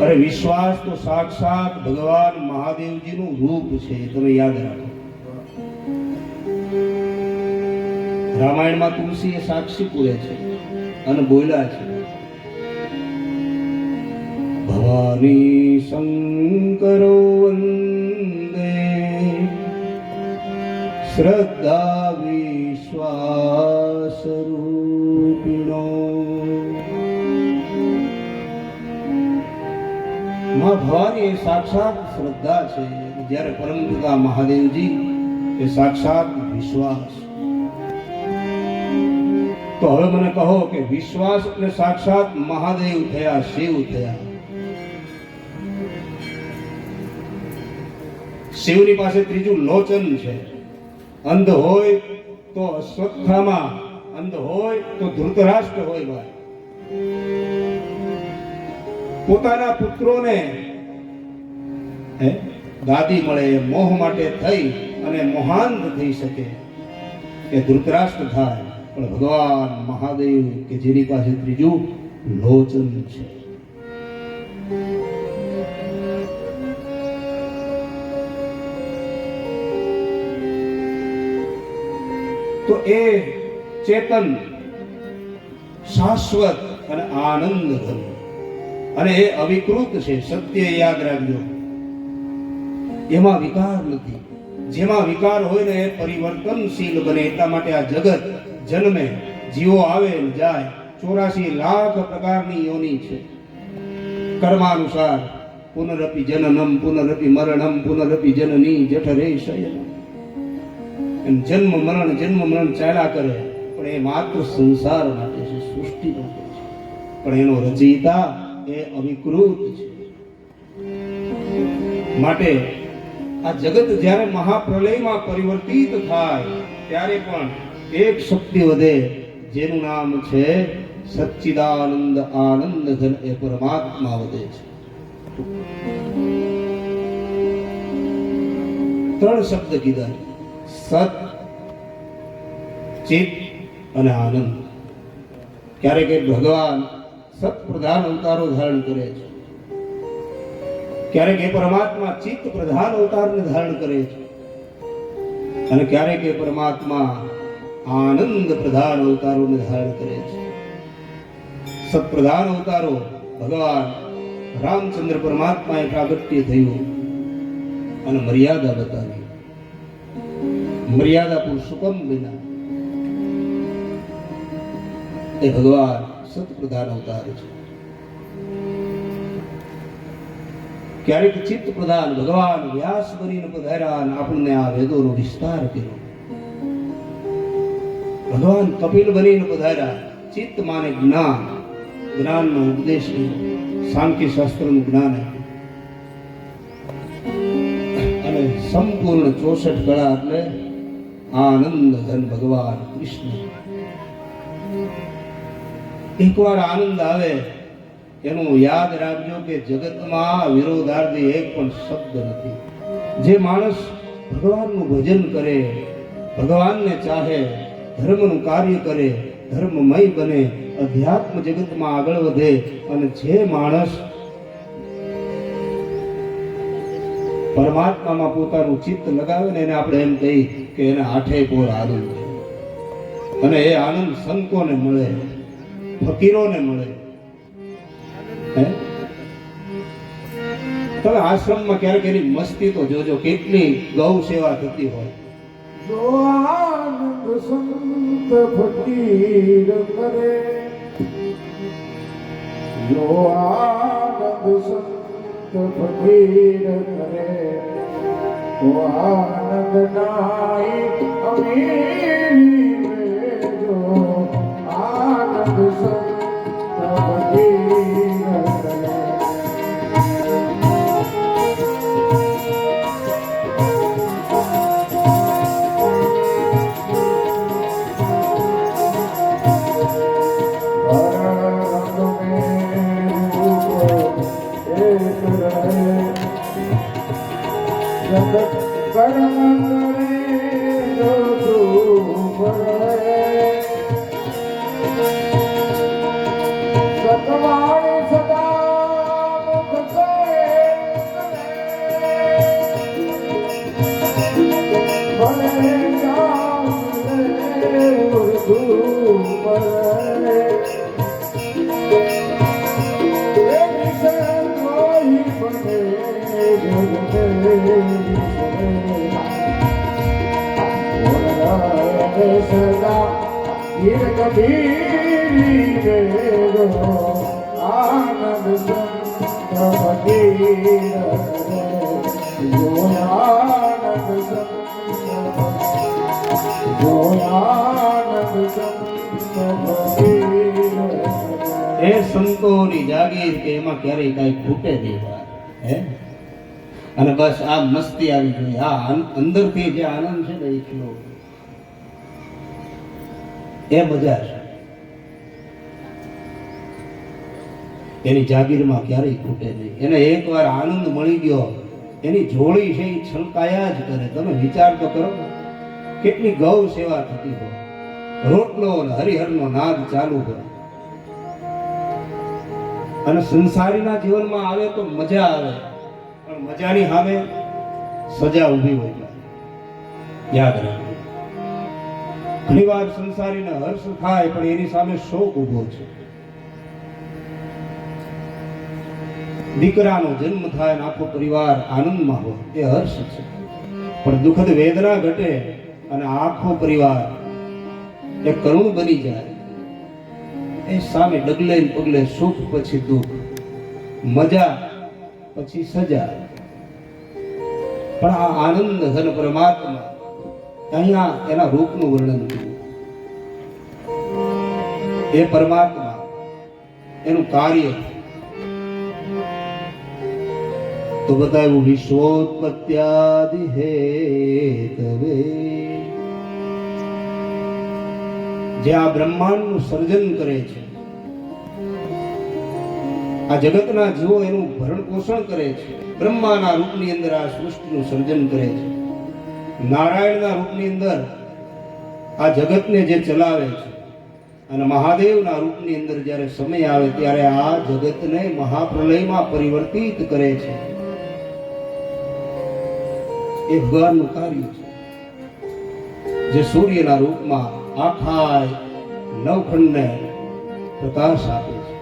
અરે વિશ્વાસ તો સાક્ષાત ભગવાન મહાદેવજીનું રૂપ છે, તમે યાદ રાખો. રામાયણમાં તુલસીએ સાક્ષી પૂરે છે અને બોલ્યા છે, ભવાની શંકરો વંદે શ્રદ્ધા વિશ્વાસ રૂપિણો. માં ભવાની એ સાક્ષાત શ્રદ્ધા છે, જ્યારે પરમ પિતા મહાદેવજી એ સાક્ષાત વિશ્વાસ. તો હવે મને કહો કે વિશ્વાસ એટલે સાક્ષાત મહાદેવ થયા, શિવ થયા. શિવની પાસે ત્રીજું લોચન છે. અંધ હોય તો અશ્વત્થામા, અંધ હોય તો ધૃતરાષ્ટ્ર હોય. ભાઈ પોતાના પુત્રોને ગાદી મળે મોહ માટે થઈ અને મોહાંધ થઈ શકે કે ધૃતરાષ્ટ્ર થાય, પણ ભગવાન મહાદેવ કે જેની પાસે ત્રીજું લોચન છે. તો એ ચેતન શાશ્વત અને આનંદ ઘન અને એ અવિકૃત છે. સત્ય યાદ રાખજો, એમાં વિકાર નથી. જેમાં વિકાર હોય ને એ પરિવર્તનશીલ બને. એટલા માટે આ જગત જન્મે, જીવો આવે ને જાય. 84 લાખ પ્રકારની યોની છે. કર્માનુસાર પુનરપી જનનમ પુનરપી મરણમ પુનરપી જનની જઠરે શયનમ. જન્મ મરણ ચાલ્યા કરે, પણ એ માત્ર સંસાર માટે છે, સૃષ્ટિ માટે છે. પણ એનો રચયિતા એ અવિકૃત છે. માટે આ જગત જ્યારે મહાપ્રલયમાં પરિવર્તિત થાય ત્યારે પણ એક શક્તિ વધે, જેનું નામ છે સચ્ચિદાનંદ આનંદ ઘન. એ પરમાત્મા વધે છે. 3 શબ્દ કીધા, સત, ચિત્ત અને આનંદ. ક્યારેક ભગવાન સત પ્રધાન અવતારો ધારણ કરે છે, ક્યારેક એ પરમાત્મા ચિત્ત પ્રધાન અવતારને ધારણ કરે છે, અને ક્યારેક એ પરમાત્મા આનંદ પ્રધાન અવતારોને ધારણ કરે છે. સત પ્રધાન અવતારો ભગવાન રામચંદ્ર પરમાત્માએ પ્રાગટ્ય થયું અને મર્યાદા બતાવી. મર્યાદા પુરુષોત્તમ બન્યા. એ ભગવાન સતપ્રધાન અવતાર છે. ક્યારેક ચિત્ત પ્રધાન ભગવાન વ્યાસ બનીને પધાર્યા અને આપણને આ વેદોનો વિસ્તાર કર્યો. ભગવાન કપિલ બનીને પધાર્યા. ચિત્ત માને જ્ઞાન, જ્ઞાનનો ઉપદેશ, સાંખ્ય શાસ્ત્રનું જ્ઞાન અને સંપૂર્ણ 64 કળા એટલે આનંદ ઘન ભગવાન કૃષ્ણ. એકવાર આનંદ આવે એનું યાદ રાખજો કે જગતમાં વિરોધાર્થી એક પણ શબ્દ નથી. જે માણસ ભગવાનનું ભજન કરે, ભગવાનને ચાહે, ધર્મનું કાર્ય કરે, ધર્મમય બને, અધ્યાત્મ જગતમાં આગળ વધે, અને જે માણસ પરમાત્મામાં પોતાનું ચિત્ત લગાવે ને એને આપણે એમ કહી કે એને આઠે પોર આનંદ છે. અને એ આનંદ સંતોને મળે, ફકીરોને મળે. તમે આશ્રમમાં ક્યારેક એની મસ્તી તો જોજો, કેટલી ગૌ સેવા થતી હોય. જો આનંદ સંત ફકીર કરે, જો આનંદ સંત ફકીર કરે, તો આનંદ નાઈ અમીરી મે. જો આનંદ સંત ફકીર કરે. जगत कर्म करे जो धूप रहे, सतवाणी सदा मुख ગીર કબીરી વેદો આનંદ સંત ફકીર જો આનંદ સંત ફકીર એ સંતોની જાગીર કે એમાં ક્યારેય કાંઈ ખૂટે નહીં હે અને બસ આ મસ્તી આવી જોઈએ આ અંદરથી જે આનંદ છે ને એ ખીલો એ મજા છે એની જાગીરમાં ક્યારેય ખૂટે નહીં એને એકવાર આનંદ મળી ગયો એની જોડી છે એ છલકાયા જ કરે તમે વિચાર તો કરો કેટલી ગૌ સેવા થતી હોય રોટલો અને હરિહરનો નાદ ચાલુ હોય અને સંસારીના જીવનમાં આવે તો મજા આવે પણ મજાની સામે સજા ઊભી હોય યાદ રાખજો ઘણી વાર સંસારીને હર્ષ થાય પણ એની સામે શોક ઊભો છે દીકરાનો જન્મ થાય અને આખો પરિવાર આનંદમાં હોય એ હર્ષ છે પણ દુઃખદ વેદના ઘટે અને આખો પરિવાર એ કરુણ બની જાય એ સામે ડગલે ને પગલે સુખ પછી દુઃખ મજા પછી સજા પણ આ આનંદ ઘન પરમાત્મા અહીંયા એના રૂપનું વર્ણન કર્યું એ પરમાત્મા એનું કાર્ય તો બતાવ્યું વિશ્વોત્પત્યાદિ હેતવે જે આ બ્રહ્માંડનું સર્જન કરે છે આ જગતના જીવો એનું ભરણ પોષણ કરે છે બ્રહ્માના રૂપની અંદર આ સૃષ્ટિનું સર્જન કરે છે નારાયણના રૂપની અંદર આ જગતને જે ચલાવે છે અને મહાદેવના રૂપની અંદર જ્યારે સમય આવે ત્યારે આ જગતને મહાપ્રલયમાં પરિવર્તિત કરે છે એ ભગવાનનું કાર્ય છે જે સૂર્યના રૂપમાં આખા નવખંડને પ્રકાશ આપે છે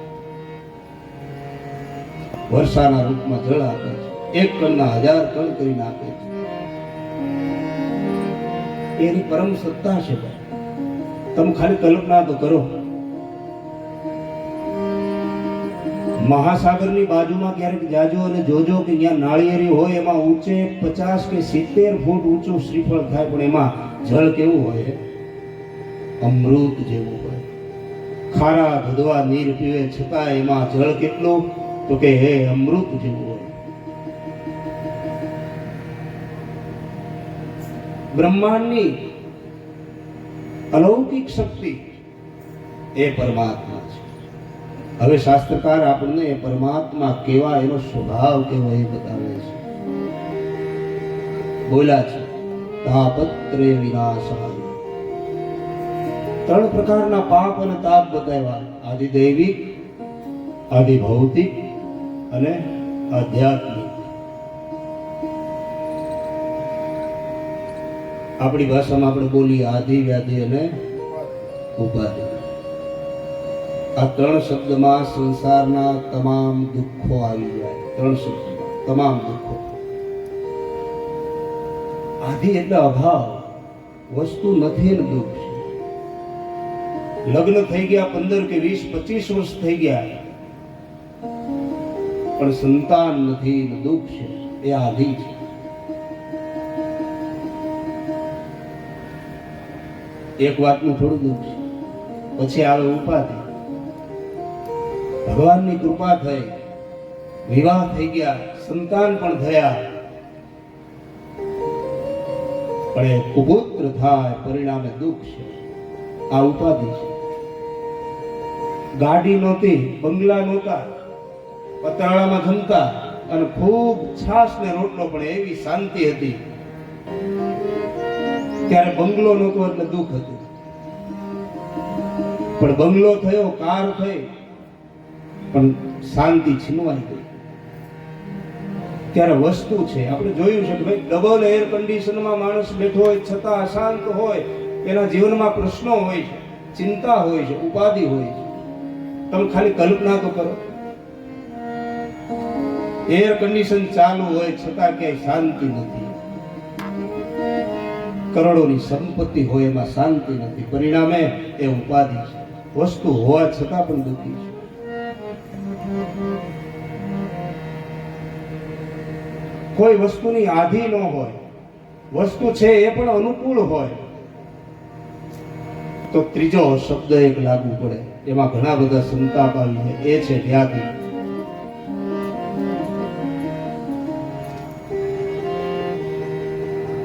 વર્ષાના રૂપમાં જળ આપે છે એક કણના 1000 કણ કરીને આપે છે એની પરમ સત્તા છે તમે ખાલી કલ્પના તો કરો મહાસાગરની બાજુમાં ક્યારેક જાજો અને જોજો કે ત્યાં નાળિયેરી હોય એમાં ઊંચે 50 કે 70 ફૂટ ઊંચું શ્રીફળ થાય પણ એમાં જળ કેવું હોય અમૃત જેવું હોય ખારા ભદવા નીર પીવે છતાં એમાં જળ કેટલું તો કે હે અમૃત જેવું હોય બ્રહ્માંડની અલૌકિક શક્તિ એ પરમાત્મા છે હવે શાસ્ત્રકાર આપણને એ પરમાત્મા કેવા એનો સ્વભાવ કેવો એ બતાવે છે બોલ્યા છે તાપત્રય વિનાશાય 3 પ્રકારના પાપ અને તાપ બતાવ્યા આદિ દૈવિક આદિ ભૌતિક અને આધ્યાત્મિક આપણી ભાષામાં આપણે બોલીએ આદિ વ્યાધિ અને ઉપાધિ આ 3 શબ્દમાં સંસારના તમામ દુઃખો આવી જાય 3 શબ્દમાં તમામ દુઃખો આદિ એટલે અભાવ વસ્તુ નથી ને દુઃખ છે લગ્ન થઈ ગયા 15 કે 20 25 વર્ષ થઈ ગયા પણ સંતાન નથી ને દુઃખ છે એ આદિ છે એક વાતનું થોડું દુઃખ છે પછી આવે ઉપાધિ ભગવાનની કૃપા થઈ વિવાહ થઈ ગયા સંતાન પણ થયા પણ એ કુપુત્ર થાય પરિણામે દુઃખ છે આ ઉપાધિ છે ગાડી નહોતી બંગલા નહોતા પતરાળામાં જમતા અને ખૂબ છાશ ને રોટલો પણ એવી શાંતિ હતી ત્યારે બંગલો નહોતો એટલે દુઃખ હતું પણ બંગલો થયો કાર થઈ પણ શાંતિ છીનવાઈ ગઈ ત્યારે વસ્તુ છે આપણે જોયું છે કે ભાઈ ડબલ એર કન્ડિશનમાં માણસ બેઠો હોય છતાં અશાંત હોય એના જીવનમાં પ્રશ્નો હોય છે ચિંતા હોય છે ઉપાધિ હોય છે તમે ખાલી કલ્પના તો કરો એર કન્ડિશન ચાલુ હોય છતાં ક્યાંય શાંતિ નથી કરોડોની સંપત્તિ હોય એમાં શાંતિ નથી, પરિણામે એ ઉપાધિ છે. વસ્તુ હોવા છતાં પણ દુઃખી છે. કોઈ વસ્તુની આધી ન હોય, વસ્તુ છે એ પણ અનુકૂળ હોય તો ત્રીજો શબ્દ એક લાગુ પડે, એમાં ઘણા બધા સંતાપ આવી જાય, એ છે વ્યાધિ.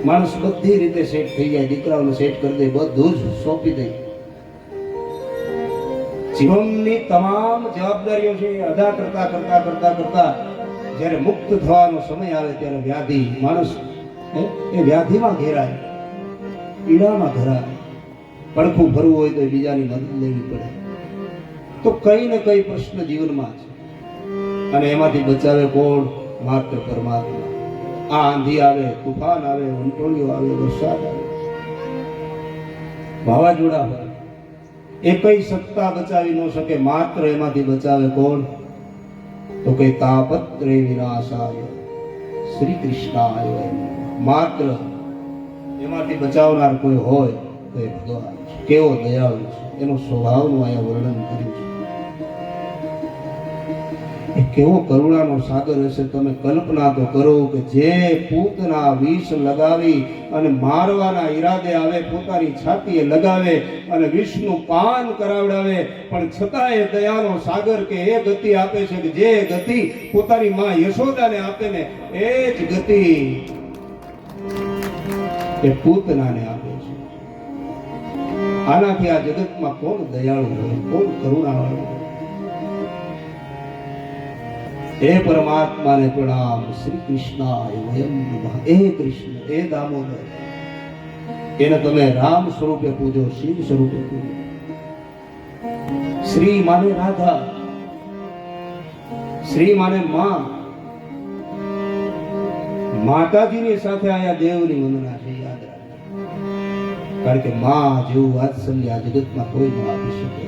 માણસ બધી રીતે સેટ થઈ જાય, દીકરાઓને સેટ કરી દે, બધું જ સોંપી દે, જીવનની તમામ જવાબદારીઓ છે એ અદા કરતા કરતા કરતા કરતા જ્યારે મુક્ત થવાનો સમય આવે ત્યારે વ્યાધિ, માણસ એ વ્યાધિમાં ઘેરાય, પીડામાં ઘેરાય. પડખું ભરવું હોય તો બીજાની મદદ લેવી પડે. તો કઈ ને કઈ પ્રશ્ન જીવનમાં છે, અને એમાંથી બચાવે કોણ? માત્ર પરમાત્મા. આ આંધી આવે, તુફાન આવે, વંટોળીઓ આવે, વરસાદ આવે, વાવાઝોડા હોય, એ કઈ સત્તા બચાવી ન શકે. માત્ર એમાંથી બચાવે કોણ? તો કઈ તાપત્રે વિનાશાય શ્રી કૃષ્ણાય. માત્ર એમાંથી બચાવનાર કોઈ હોય તો એ ભગવાન છે. કેવો દયાળુ છે, એનો સ્વભાવનું અહીંયા વર્ણન કર્યું છે. એ કેવો કરુણાનો સાગર હશે, તમે કલ્પના તો કરો કે જે પૂતના વિષ લગાવી અને મારવાના ઈરાદે આવે, પોતાની છાતીએ લગાવે અને વિષનું પાન કરાવડાવે, પણ છતાં એ દયાનો સાગર કે એ ગતિ આપે છે કે જે ગતિ પોતાની માં યશોદાને આપે ને એ જ ગતિ એ પૂતનાને આપે છે. આનાથી આ જગતમાં કોણ દયાળુ હોય, કોણ કરુણાવાળું હોય? હે પરમાત્માને પ્રણામ. શ્રી કૃષ્ણાય વયમ નમઃ. હે કૃષ્ણ, હે દામોદર, એને તમે રામ સ્વરૂપે પૂજો, શિવ સ્વરૂપે પૂજો. શ્રી માને રાધા, શ્રી માને માં. માતાજીની સાથે આયા દેવની વંદના છે, યાદ રાખજો. કારણ કે માં જેવું વાત્સલ્ય આ જગતમાં કોઈ ન આપી શકે.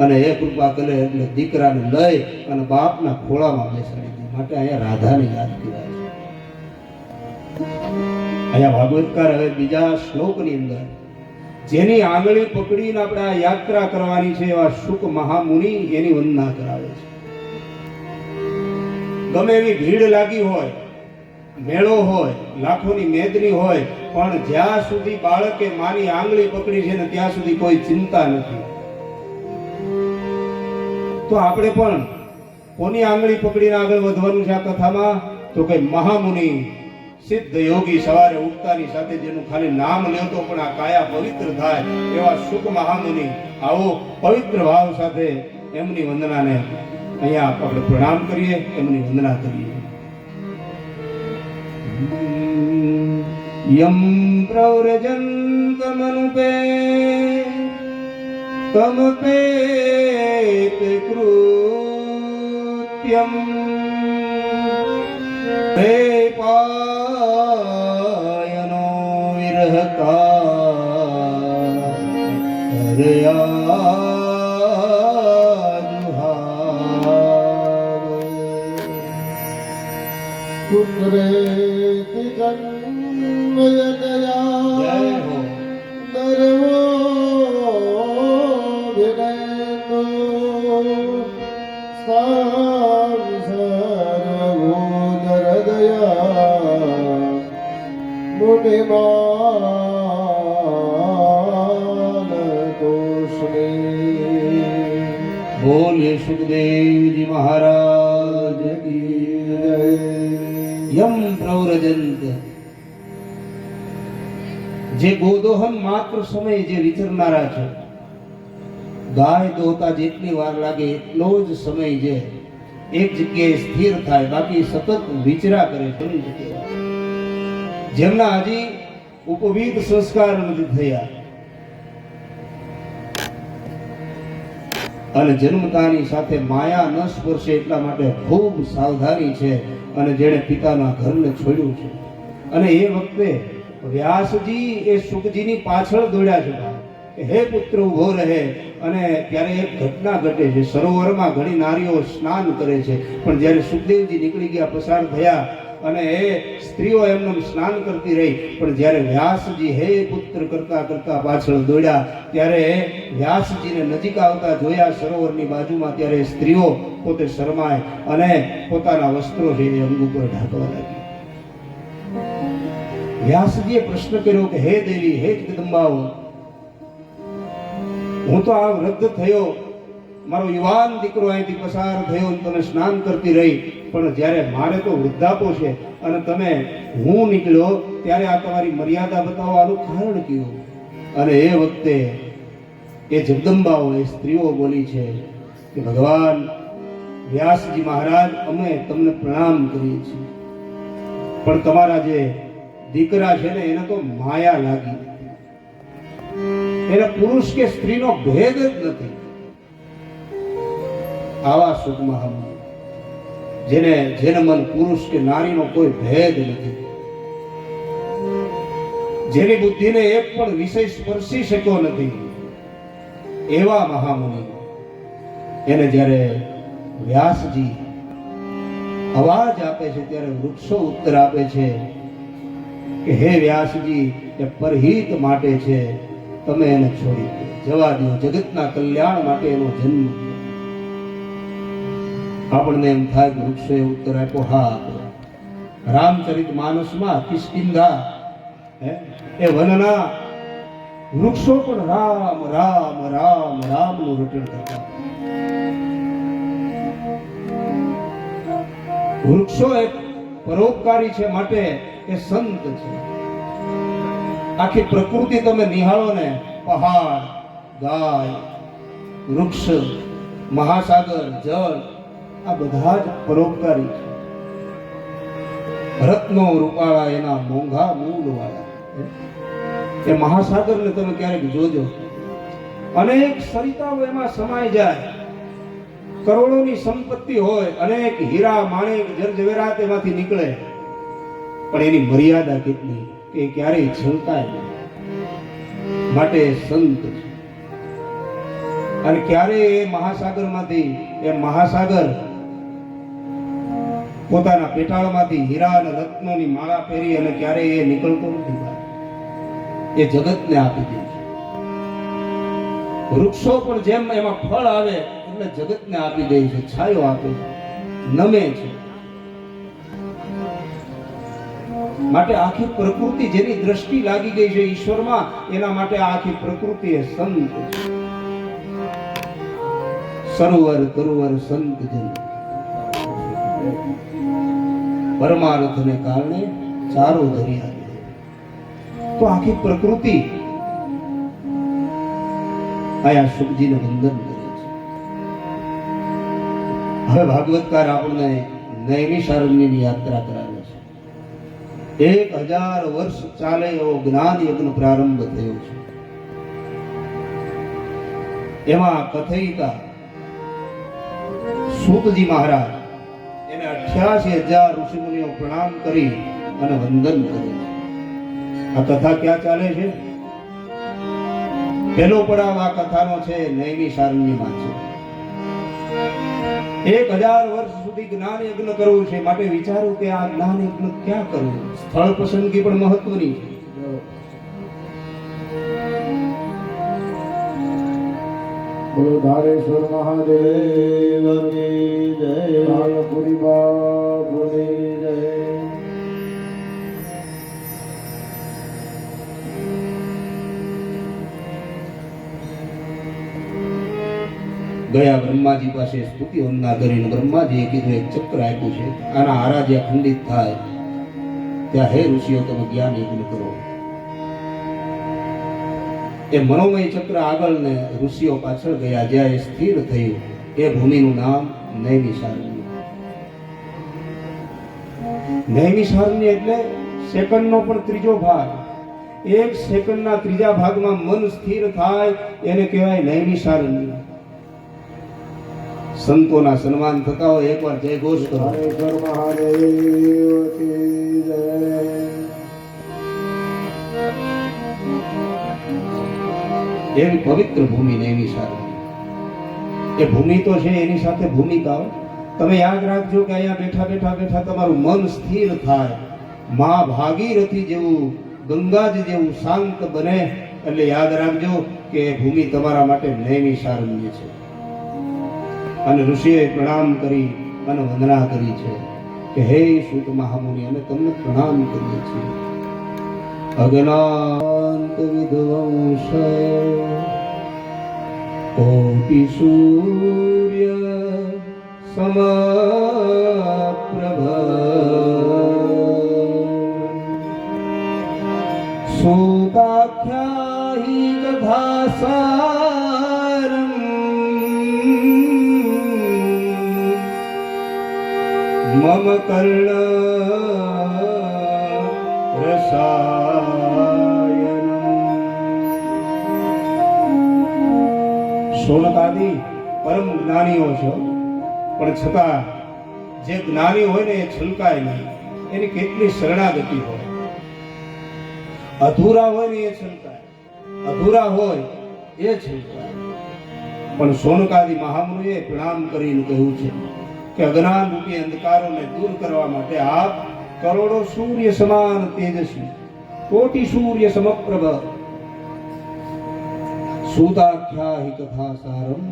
અને એ કૃપા કરે એટલે દીકરાને લઈ અને બાપના ખોળામાં બેસાડી દે. માટે અહીંયા રાધાને યાદ કરાય છે. અહીંયા ભાગવતકાર હવે બીજા શ્લોકની અંદર જેની આંગળી પકડીને આપણે આ યાત્રા કરવાની છે એવા શુક મહામુનિ એની વંદના કરાવે છે. ગમે એવી ભીડ લાગી હોય, મેળો હોય, લાખોની મેદની હોય, પણ જ્યાં સુધી બાળકે માની આંગળી પકડી છે ને ત્યાં સુધી કોઈ ચિંતા નથી. તો આપણે પણ કોની આંગળી પકડીને આગળ વધવાનું છે આ કથામાં? તો કઈ મહામુનિ સિદ્ધ યોગી, સવારે ઉઠતાની સાથે જેનું ખાલી નામ લેતો પણ આ કાયા પવિત્ર થાય એવા શુક મહામુનિ. આવો પવિત્ર ભાવ સાથે એમની વંદનાને અહીંયા આપણે પ્રણામ કરીએ, એમની વંદના કરીએ. યમ પ્રવ્રજંતમનુપે તમપેત કૃત્યમ હે પાયનો વિરહકા પુત્રેતિ જન્મય દયા દરવો વિનેન્દુ સર્વભૂતર દયા મુનિમાન તોષ્મી. બોલે સુખદેવજી મહારાજ કી જય. યમ પ્રવ્રજંત, જે ગોદોહન માત્ર સમય જે વિચરનારા છે, ગાય દોતા જેટલી વાર લાગે એટલો જ સમય જે એક જગ્યાએ સ્થિર થાય, બાકી સતત વિચરા કરે ઘણી જગ્યાએ. જેમના હજી ઉપવિધ સંસ્કાર નથી થયા અને જન્મતાની સાથે માયા ન સ્પર્શે એટલા માટે ખૂબ સાવધાની છે. અને જેણે પિતાના ઘરને છોડ્યું છે, અને એ વખતે વ્યાસજી એ સુખજીની પાછળ દોડ્યા છે કે હે પુત્ર ઉભો રહે. અને ત્યારે એક ઘટના ઘટે છે, સરોવરમાં ઘણી નારીઓ સ્નાન કરે છે, પણ જ્યારે સુખદેવજી નીકળી ગયા, પસાર થયા અને એ સ્ત્રીઓ એમને સ્નાન કરતી રહી. પણ જ્યારે વ્યાસજી હે પુત્ર કરતા કરતા પાછળ દોડ્યા ત્યારે વ્યાસજીને નજીક આવતા જોયા સરોવરની બાજુમાં, ત્યારે સ્ત્રીઓ પોતે શરમાય અને પોતાના વસ્ત્રો છે એ અંગ ઉપર ઢાંકવા લાગી. વ્યાસજીએ પ્રશ્ન કર્યો કે હે દેવી, હે જગદંબાઓ, હું તો આ વૃદ્ધ થયો, મારો યુવાન દીકરો અહીંથી પસાર થયો, તમે સ્નાન કરતી રહી, પણ જ્યારે મારે તો વૃદ્ધાપો છે અને તમે હું નીકળ્યો ત્યારે આ તમારી મર્યાદા બતાવો, આનું કારણ કયું? અને એ વખતે એ જગદંબાઓ એ સ્ત્રીઓ બોલી છે કે ભગવાન વ્યાસજી મહારાજ, અમે તમને પ્રણામ કરીએ છીએ, પણ તમારા જે દીકરા છે ને એને તો માયા લાગી, એને પુરુષ કે સ્ત્રીનો ભેદ જ નથી. આવા સુખમાં હમ જેને મન પુરુષ કે નારીનો કોઈ ભેદ નથી, જેની બુદ્ધિને એક પણ વિષય સ્પર્શી શક્યો નથી, એવા મહામુનિ એને જ્યારે વ્યાસજી અવાજ આપે છે ત્યારે વૃક્ષો ઉત્તર આપે છે કે હે વ્યાસજી, એ પરહિત માટે છે, તમે એને છોડી દો, જવા દો, જગતના કલ્યાણ માટે એનો જન્મ. આપણને એમ થાય કે વૃક્ષોએ ઉત્તર આપ્યો. હા, રામચરિત માનસમાં કિષ્કિંધા એ વનના વૃક્ષો પણ રામ રામ રામ રામનું રટણ કરતા. વૃક્ષો એક પરોપકારી છે, માટે એ સંત છે. આખી પ્રકૃતિ તમે નિહાળો ને, પહાડ, ગાય, વૃક્ષ, મહાસાગર, જળ, આ બધા જ પરોપકારી છે. રત્નો રૂપાળા એના મોંઘા મૂળ વાળા એ મહાસાગરને તમે ક્યારેક જોજો, અનેક સરિતાઓ એમાં સમાઈ જાય, કરોડોની સંપત્તિ હોય, અનેક હીરા માણેક જરજવેરાત એમાંથી નીકળે, પણ એની મર્યાદા કેટલી કે ક્યારેય છલકાય નહીં. માટે સંત છે. અને ક્યારેય એ મહાસાગરમાંથી એ મહાસાગર પોતાના પેટાળમાંથી હીરા અને રત્નોની માળા પહેરી અને ક્યારેય એ નીકળતો નથી બહાર. એ જગતને આપી દે છે. વૃક્ષો પણ જેમ એમાં ફળ આવે એટલે જગતને આપી દે છે, છાયો આપે છે, નમે છે. માટે આખી પ્રકૃતિ જેની દ્રષ્ટિ લાગી ગઈ છે ઈશ્વરમાં, એના માટે આખી પ્રકૃતિ એ સંત છે. સરોવર તરુવર સંત જન, પરમાર્થને કારણે ચારો દરિયા. તો આખી પ્રકૃતિ આયા સુખજીને વંદન કરે છે. હવે ભાગવતકાર આપણને નૈમિષારણ્યની યાત્રા કરાવે છે. 1000 વર્ષ ચાલે એવો જ્ઞાન યજ્ઞ પ્રારંભ થયો છે. એમાં કથયિતા સૂતજી મહારાજ એને 88,000 ઋષિમુનિઓ પ્રણામ કરી અને વંદન કરે છે. આ કથા ક્યાં ચાલે છે? પહેલો પડાવ આ કથાનો છે નૈમિષારણ્યમાં છે. 1000 વર્ષ સુધી જ્ઞાન યજ્ઞ કરવું છે, માટે વિચારું કે આ જ્ઞાન યજ્ઞ ક્યાં કરવું? સ્થળ પસંદગી પણ મહત્વની છે. બોલો ધારેશ્વર મહાદેવ કી જય, નાગપુરી બાપુની જય. ગયા બ્રહ્માજી પાસે સ્તુતિ વંદના કરીને બ્રહ્માજીએ કીધું એક ચક્ર આપ્યું છે, આના હારા જ્યાં ખંડિત થાય ત્યાં હે ઋષિઓ તમે જ્ઞાન યજ્ઞ કરો. એ મનોમય ચક્ર આગળ ને ઋષિઓ પાછળ ગયા. જ્યાં એ સ્થિર થયું એ ભૂમિનું નામ નૈમિષારણ્ય. નૈમિષારણ્ય એટલે સેકન્ડનો પણ ત્રીજો ભાગ. 1 સેકન્ડના ત્રીજા ભાગમાં મન સ્થિર થાય એને કહેવાય નૈમિષારણ્ય. સંતોના સન્માન થતા હોય, એકવાર જય ઘોષ કરો. ધારેશ્વર મહાદેવ કી જય. એવી પવિત્ર ભૂમિ નૈમિષારણ્ય. એ ભૂમિ તો છે, એની સાથે ભૂમિકાઓ. તમે યાદ રાખજો કે અહીંયા બેઠા બેઠા બેઠા તમારું મન સ્થિર થાય, મા ભાગીરથી જેવું, ગંગાજી જેવું શાંત બને, એટલે યાદ રાખજો કે એ ભૂમિ તમારા માટે નૈમિષારણ્ય છે. અને ઋષિએ પ્રણામ કરી અને વંદના કરી છે કે હે સૂત મહામુનિ, અમે તમને પ્રણામ કરીએ છીએ. અજ્ઞાત વિધ્વંસ કોટિ સૂર્ય સમપ્રભ સૂતાખ્યાહી કથાસારમ મમ કર્ણ રસાયનમ. શૌનકાદિ પરમ જ્ઞાનીઓ છો, પણ છતાં જે જ્ઞાની હોય ને એ છલકાય નહીં. એની કેટલી શરણાગતિ હોય. અધૂરા હોય ને એ છલકાય, અધૂરા હોય એ છલકાય. પણ શૌનકાદિ મહામુનિએ પ્રણામ કરીને કહ્યું છે કે અજ્ઞાન રૂપી અંધકારોને દૂર કરવા માટે આપ કરોડો સૂર્ય સમાન તેજસ્વી, કોટી સૂર્ય સમપ્રભ, સૂતાખ્યાહી કથાસારમ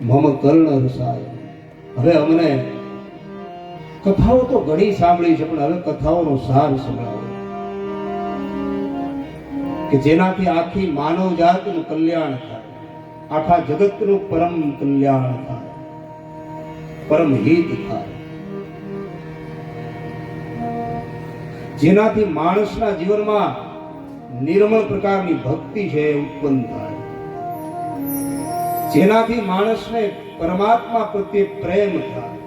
મમ કર્ણ રસાય. હવે અમને કથાઓ તો ઘણી સાંભળી છે, પણ હવે કથાઓનો સાર સંભળાવો કે જેનાથી આખી માનવ જાતનું કલ્યાણ થાય, આખા જગતનું પરમ કલ્યાણ થાય, પરમ હિત થાય, જેનાથી માણસના જીવનમાં નિર્મળ પ્રકારની ભક્તિ છે એ ઉત્પન્ન થાય, જેનાથી માણસને પરમાત્મા પ્રત્યે પ્રેમ થાય.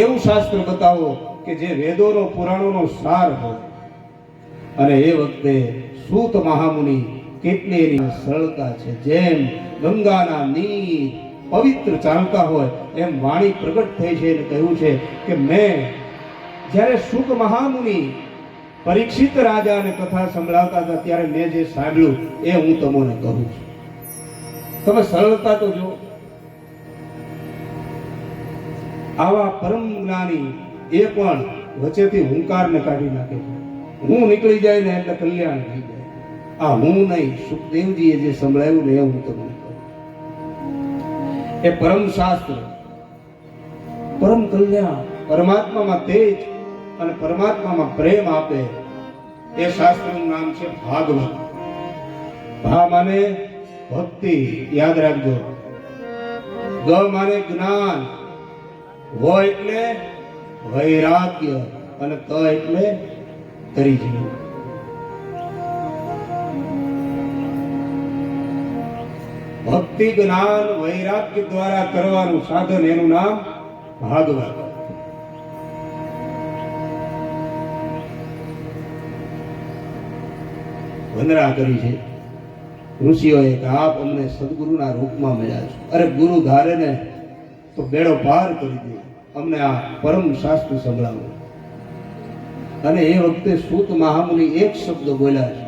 એવું શાસ્ત્ર બતાવો કે જે વેદોનો પુરાણોનો સાર હોય. અને એ વખતે સૂત મહામુનિ કેટલી એની સરળતા છે, જેમ ગંગાના નીર પવિત્ર ચાલતા હોય એમ વાણી પ્રગટ થઈ છે અને કહ્યું છે કે મેં જ્યારે સૂત મહામુનિ પરીક્ષિત રાજાને કથા સંભળાવતા હતા ત્યારે મેં જે સાંભળ્યું એ હું તમને કહું છું. તમે સરળતા તો જો. આવા પરમ જ્ઞાની એ પણ વચ્ચેથી હુંકારને કાઢી નાખે છે. હું નીકળી જાય ને એટલે કલ્યાણ થઈ જાય. આ હું નહીં, સુખદેવજીએ જે સંભળાવ્યું ને એ હું તમને કહું. એ પરમ શાસ્ત્ર, પરમ કલ્યાણ, પરમાત્મામાં તેજ અને પરમાત્મામાં પ્રેમ આપે એ શાસ્ત્રનું નામ છે ભાગવત. ભા માને ભક્તિ, યાદ રાખજો. ગ માને જ્ઞાન, વ એટલે વૈરાગ્ય અને ત એટલે તરી જેવું. ભક્તિ જ્ઞાન વૈરાગ્ય દ્વારા કરવાનું સાધન એનું નામ ભાગવત. વંદના કરી છે ઋષિઓએ કે આપ અમને સદગુરુના રૂપમાં મળ્યા છો. અરે ગુરુ ધારે ને તો બેડો પાર કરી દે, અમને આ પરમ શાસ્ત્ર સંભળાવો. અને એ વખતે સૂત મહામુનિ એક શબ્દ બોલ્યા છે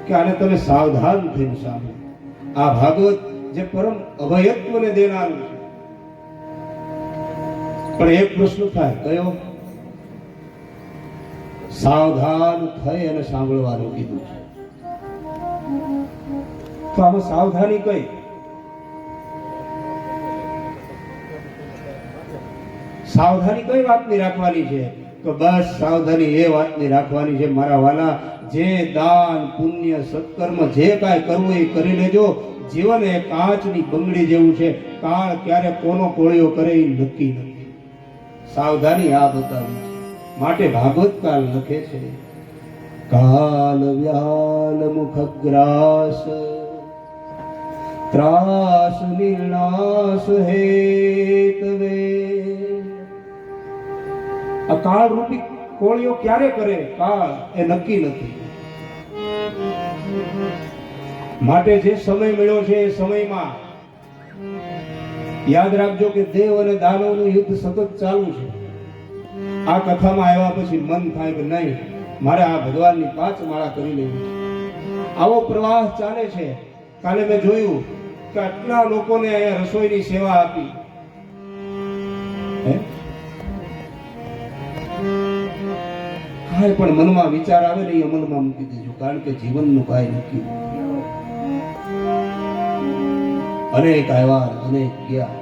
કે આને તમે સાવધાન થઈને સાંભળો. આ ભાગવત જે પરમ અભયત્વને દેનારું છે. પણ એક પ્રશ્ન થાય, કયો? સાવધાન થઈ અને સાંભળવાનું કીધું છે. તો આમાં સાવધાની કઈ? સાવધાની કઈ વાતની રાખવાની છે? તો બસ સાવધાની એ વાતની રાખવાની છે મારા વાલા, જે દાન પુણ્ય સત્કર્મ જે કાંઈ કરવું એ કરી લેજો. જીવન એ કાચની બંગડી જેવું છે, કાળ ક્યારે કોનો કોળિયો કરે એ નક્કી નથી. સાવધાની આ બતાવી છે. માટે ભાગવતકાલ લખે છે, કાલ વ્યાલ મુખગ્રાસ ત્રાસ નિર્ણાસ હેતવે. આ કાળ રૂપી કોળિયો ક્યારે કરે? કાળ એ નક્કી નથી. માટે જે સમય મળ્યો છે એ સમયમાં યાદ રાખજો કે દેવ અને દાનવનું યુદ્ધ સતત ચાલુ છે. આ કથામાં આવ્યા પછી મન થાય કે નહીં, મારે આ ભગવાનની 5 માળા કરી લેવી છે. આવો પ્રવાહ ચાલે છે. કાલે મેં જોયું કે આટલા લોકોને અહીંયા રસોઈની સેવા આપી. કાંઈ પણ મનમાં વિચાર આવે ને એ અમલમાં મૂકી દેજો, કારણ કે જીવનનું કાંઈ નક્કી નથી. અનેક આવ્યા અનેક ગયા.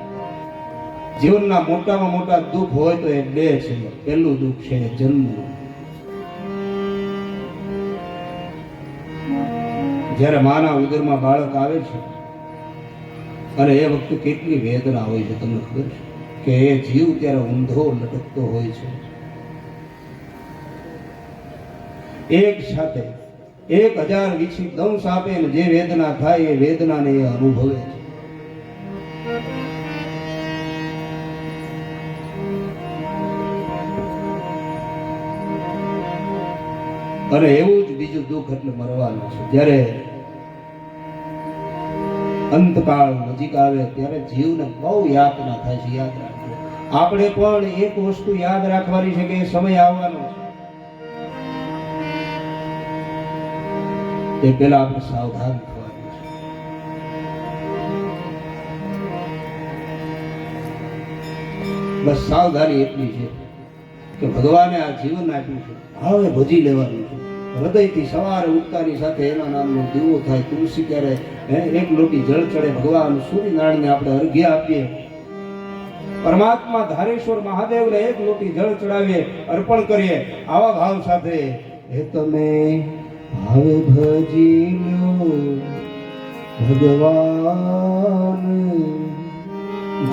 જીવનના મોટામાં મોટા દુઃખ હોય તો એ બે છે. પહેલું દુઃખ છે જન્મનું. જ્યારે માના ઉદરમાં બાળક આવે છે અને એ વખતે કેટલી વેદના હોય છે તમને ખબર છે કે એ જીવ ત્યારે ઊંધો લટકતો હોય છે. એક સાથે 1000 વીછી દંશ આપે અને જે વેદના થાય એ વેદનાને એ અનુભવે છે. અને એવું જ બીજું દુઃખ એટલે મરવાનું છે. જ્યારે અંતકાળ નજીક આવે ત્યારે જીવને બહુ યાતના થાય છે. યાદ રાખજો, આપણે પણ એક વસ્તુ યાદ રાખવાની છે કે એ સમય આવવાનો છે. એ પહેલા આપણે સાવધાન થવાનું છે. બસ સાવધાની એટલી છે કે ભગવાને આ જીવન આપ્યું છે, હવે ભજી લેવાનું છે. હૃદયથી સવારે ઉઠતાની સાથે એના નામનો દીવો થાય, તુલસી ક્યારે એક લોટી જળ ચડે, ભગવાન સૂર્યનારાયણને આપણે અર્ઘ્ય આપીએ, પરમાત્મા ધારેશ્વર મહાદેવને એક લોટી જળ ચડાવીએ, અર્પણ કરીએ. આવા ભાવ સાથે એ તમે હવે ભજી લો ભગવાન,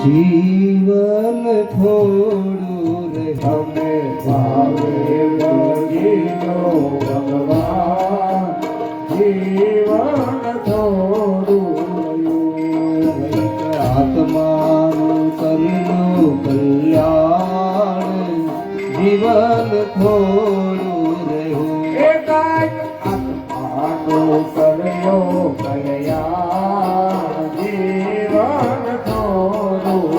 જીવન થોડું રે તમે ભાવે ભજી લો ભગવાન, જીવન થોડું આત્માનું કરી લો કલ્યાણ, જીવન થોડું રહેવું. એકાંત આત્માનું કર્યો કલ્યાણ, જીવન થોડું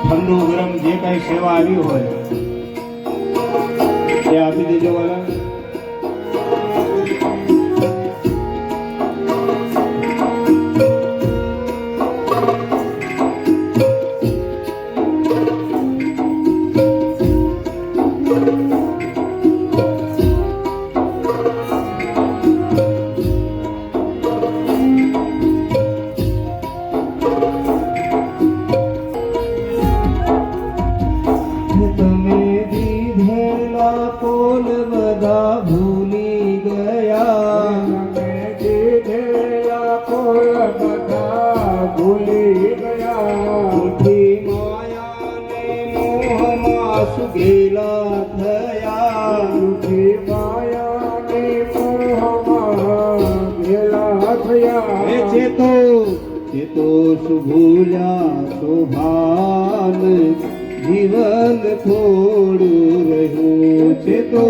ઠંડુ ગરમ જે કઈ સેવા આવી હોય એ આપી દેજો વાલા. તમે દીધેલા કોલ બધા ભૂલી ગયા, તમે દીધેલા કોઈ બધા ભૂલી ગયા, બુદ્ધિ માયાને મોહમાં સુગેલા થયા. દુઃખી માયાની મોહમાં ઘેલા થયા. હે ચેતો ચેતો સુભૂલ્યા શોભાન, જીવન થોડું રહ્યું. ચેતો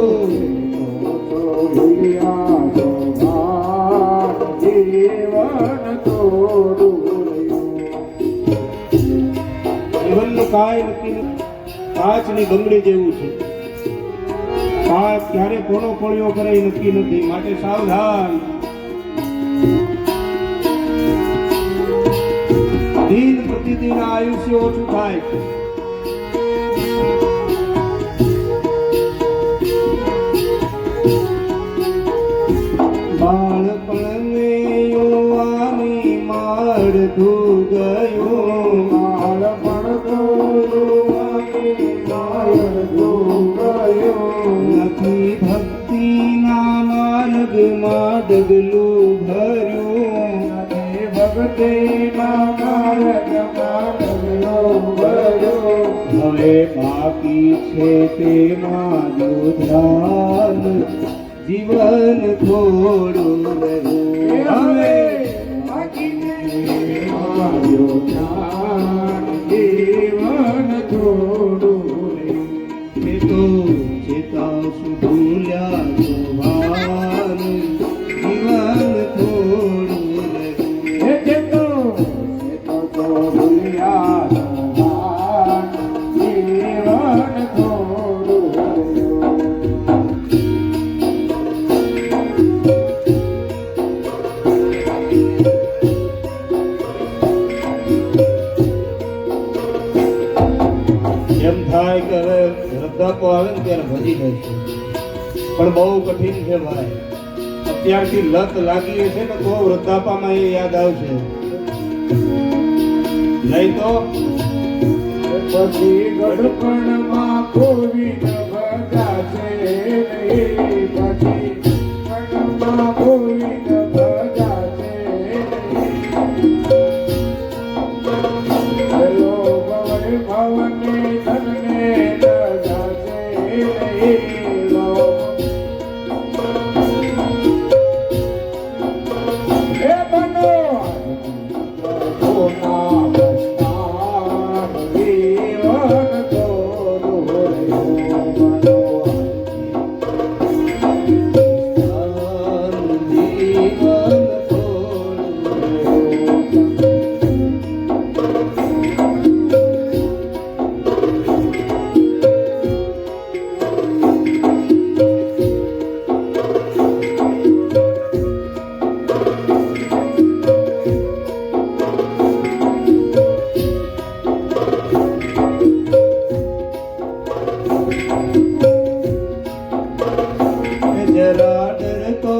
ભૂલ્યા શોભા, જીવન થોડું રહ્યું. જીવનનું કાંઈ નક્કી નથી. કાચની બંગડી જેવું છે, કાચ ક્યારે કોનો કોળિયો કરે એ નક્કી નથી. માટે સાવધાન. દિન પ્રતિદિન આયુષ્ય ઓછું થાય. બાળપણને યુવાની માળતું ગયું, નથી ભક્તિના માર્ગમાં ડગલું ભર્યું, ભક્તિના માર્ગમાં ડગલું ભર્યું. હવે બાકી છે તેમાં જો ધ્યાન, જીવન થોડું રહ્યું. હવે જીવન થોડું ચેતો ચેતા સુભૂલ્યા શોભાન, જીવન થોડું રહ્યું. ભૂલ્યા જીવન થોડું વૃદ્ધાપો આવે ને ત્યારે ભજી લઈશું, પણ બહુ કઠિન છે ભાઈ. અત્યારથી લત લાગી છે ને તો વૃદ્ધાપામાં એ યાદ આવશે, નહીં તો પછી ગઢપણમાં ગોવિંદ ભજાશે નહીં. પછી ગઢપણમાં ગોવિંદ ભજાશે નહીં. ચલો ગવય ભવને ધનને દજાશે નહીં. હે બનો પ્રભુના પ્રસ્થાન જીવન તોરું રહ્યું. બનો જીવન થોડું જરા ડર તો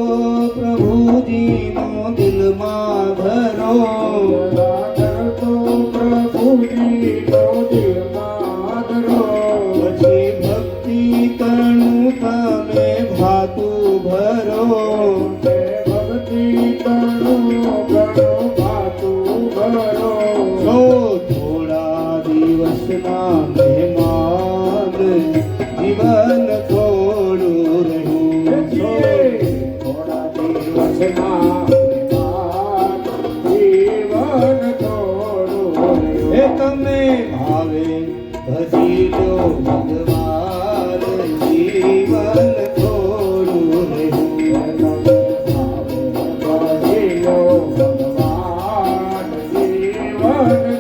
પ્રભુજીનો દિલમાં ધરો, તો પ્રભુજીનો દિલમાં ધરો. પછી ભક્તિ તણું તમે ભાતું ભરો. તે ભક્તિ તણું ઘણું ભાતું ભરો. સો થોડા દિવસના મહેમાન જીવન થોડું રહ્યું. થોડા દિવસના મહેમાન જીવન થોડું હે રહ્યું. તમે ભાવે ભજી લો ભગવાન જીવન થોડું રહ્યું. ભજીલો ભગવાન જીવન